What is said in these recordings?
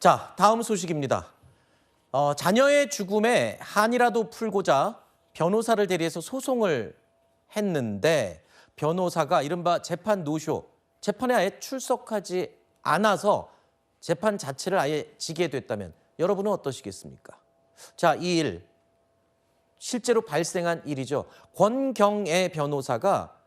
자, 다음 소식입니다. 자녀의 죽음에 한이라도 풀고자 변호사를 대리해서 소송을 했는데 변호사가 이른바 재판 노쇼, 재판에 아예 출석하지 않아서 재판 자체를 아예 지게 됐다면 여러분은 어떠시겠습니까? 자, 이 일, 실제로 발생한 일이죠. 권경애 변호사가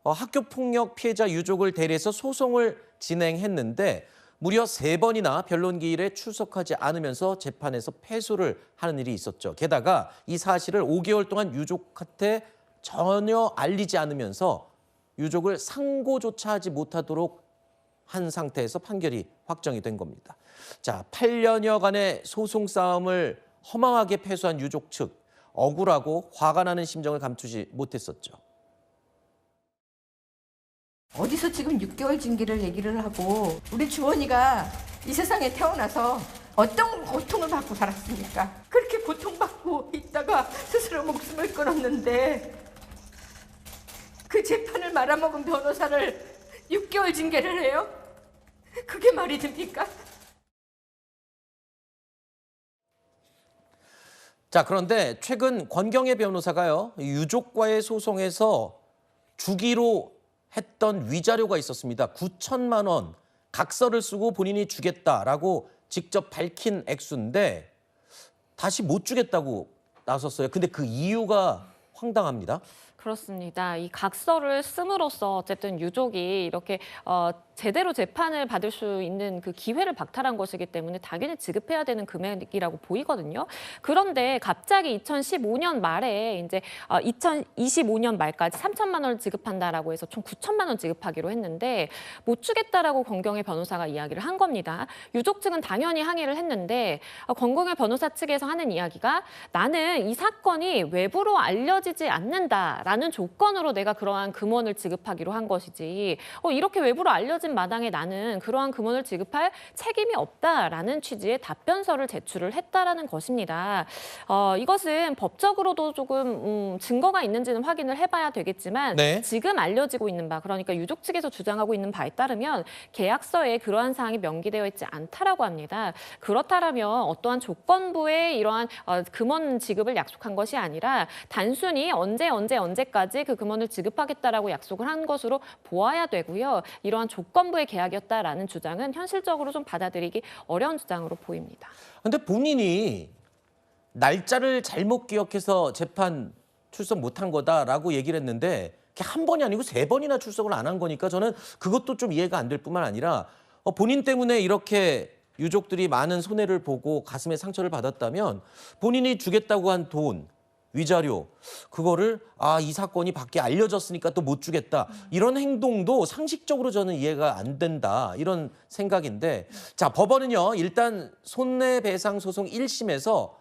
학교폭력 피해자 유족을 대리해서 소송을 진행했는데 무려 3번이나 변론기일에 출석하지 않으면서 재판에서 패소를 하는 일이 있었죠. 게다가 이 사실을 5개월 동안 유족한테 전혀 알리지 않으면서 유족을 상고조차 하지 못하도록 한 상태에서 판결이 확정이 된 겁니다. 자, 8년여간의 소송 싸움을 허망하게 패소한 유족 측, 억울하고 화가 나는 심정을 감추지 못했었죠. 어디서 지금 6개월 징계를 얘기를 하고 우리 주원이가 이 세상에 태어나서 어떤 고통을 받고 살았습니까? 그렇게 고통받고 있다가 스스로 목숨을 끊었는데 그 재판을 말아먹은 변호사를 6개월 징계를 해요? 그게 말이 됩니까? 자, 그런데 최근 권경애 변호사가요, 유족과의 소송에서 주기로 했던 위자료가 있었습니다. 9천만 원 각서를 쓰고 본인이 주겠다라고 직접 밝힌 액수인데 다시 못 주겠다고 나섰어요. 근데 그 이유가 황당합니다. 그렇습니다. 이 각서를 씀으로써 어쨌든 유족이 이렇게 제대로 재판을 받을 수 있는 그 기회를 박탈한 것이기 때문에 당연히 지급해야 되는 금액이라고 보이거든요. 그런데 갑자기 2015년 말에 이제 2025년 말까지 3천만 원을 지급한다라고 해서 총 9천만 원 지급하기로 했는데 못 주겠다라고 권경애 변호사가 이야기를 한 겁니다. 유족 측은 당연히 항의를 했는데 권경애 변호사 측에서 하는 이야기가 나는 이 사건이 외부로 알려지지 않는다라는 조건으로 내가 그러한 금원을 지급하기로 한 것이지 이렇게 외부로 알려진 마당에 나는 그러한 금원을 지급할 책임이 없다라는 취지의 답변서를 제출을 했다라는 것입니다. 이것은 법적으로도 조금 증거가 있는지는 확인을 해봐야 되겠지만 네. 지금 알려지고 있는 바, 그러니까 유족 측에서 주장하고 있는 바에 따르면 계약서에 그러한 사항이 명기되어 있지 않다라고 합니다. 그렇다면 어떠한 조건부에 이러한 금원 지급을 약속한 것이 아니라 단순히 언제까지 그 금원을 지급하겠다라고 약속을 한 것으로 보아야 되고요. 이러한 조건부의 계약이었다라는 주장은 현실적으로 좀 받아들이기 어려운 주장으로 보입니다. 근데 본인이 날짜를 잘못 기억해서 재판 출석 못한 거다라고 얘기를 했는데 그게 한 번이 아니고 3번이나 출석을 안 한 거니까 저는 그것도 좀 이해가 안 될 뿐만 아니라 본인 때문에 이렇게 유족들이 많은 손해를 보고 가슴에 상처를 받았다면 본인이 주겠다고 한 돈, 위자료, 그거를 이 사건이 밖에 알려졌으니까 또 못 주겠다. 이런 행동도 상식적으로 저는 이해가 안 된다. 이런 생각인데 자, 법원은요. 일단 손해배상 소송 1심에서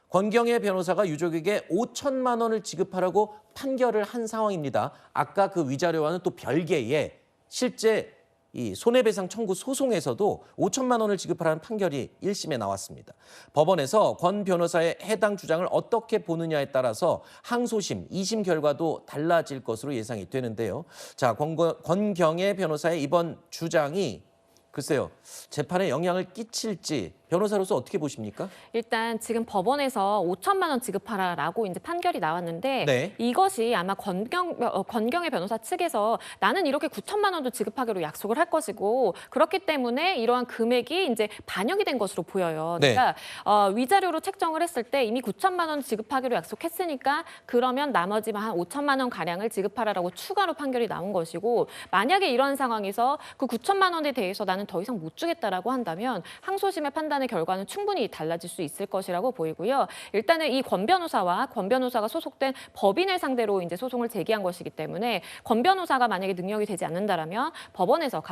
권경애 변호사가 유족에게 5천만 원을 지급하라고 판결을 한 상황입니다. 아까 그 위자료와는 또 별개의 실제 이 손해배상 청구 소송에서도 5천만 원을 지급하라는 판결이 1심에 나왔습니다. 법원에서 권 변호사의 해당 주장을 어떻게 보느냐에 따라서 항소심, 2심 결과도 달라질 것으로 예상이 되는데요. 자, 권경애 변호사의 이번 주장이 글쎄요, 재판에 영향을 끼칠지 변호사로서 어떻게 보십니까? 일단 지금 법원에서 5천만 원 지급하라라고 이제 판결이 나왔는데 네. 이것이 아마 권경애 변호사 측에서 나는 이렇게 9천만 원도 지급하기로 약속을 할 것이고 그렇기 때문에 이러한 금액이 이제 반영이 된 것으로 보여요. 네. 그러니까 위자료로 책정을 했을 때 이미 9천만 원 지급하기로 약속했으니까 그러면 나머지 한 5천만 원 가량을 지급하라라고 추가로 판결이 나온 것이고 만약에 이런 상황에서 그 9천만 원에 대해서 나는 더 이상 못 주겠다라고 한다면 항소심의 판단의 결과는 충분히 달라질 수 있을 것이라고 보이고요. 일단은 이 권 변호사가 소속된 법인을 상대로 이제 소송을 제기한 것이기 때문에 권 변호사가 만약에 능력이 되지 않는다라면 법원에서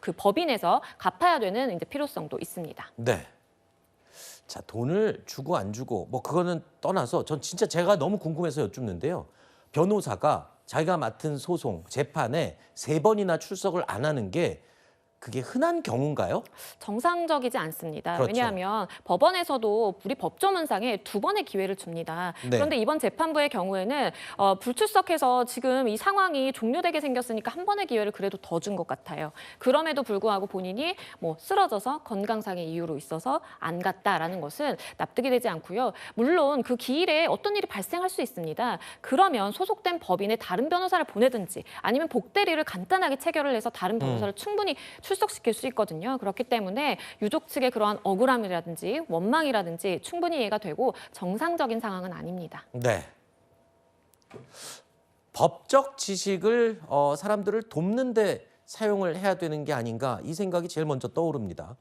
그 법인에서 갚아야 되는 이제 필요성도 있습니다. 네. 자, 돈을 주고 안 주고 뭐 그거는 떠나서 전 진짜 제가 너무 궁금해서 여쭙는데요. 변호사가 자기가 맡은 소송, 재판에 3번이나 출석을 안 하는 게 그게 흔한 경우인가요? 정상적이지 않습니다. 그렇죠. 왜냐하면 법원에서도 우리 법조문상에 2번의 기회를 줍니다. 네. 그런데 이번 재판부의 경우에는 불출석해서 지금 이 상황이 종료되게 생겼으니까 한 번의 기회를 그래도 더 준 것 같아요. 그럼에도 불구하고 본인이 뭐 쓰러져서 건강상의 이유로 있어서 안 갔다라는 것은 납득이 되지 않고요. 물론 그 기일에 어떤 일이 발생할 수 있습니다. 그러면 소속된 법인에 다른 변호사를 보내든지 아니면 복대리를 간단하게 체결을 해서 다른 변호사를 충분히 출석시킬 수 있거든요. 그렇기 때문에 유족 측의 그러한 억울함이라든지 원망이라든지 충분히 이해가 되고 정상적인 상황은 아닙니다. 네. 법적 지식을 사람들을 돕는데 사용을 해야 되는 게 아닌가 이 생각이 제일 먼저 떠오릅니다.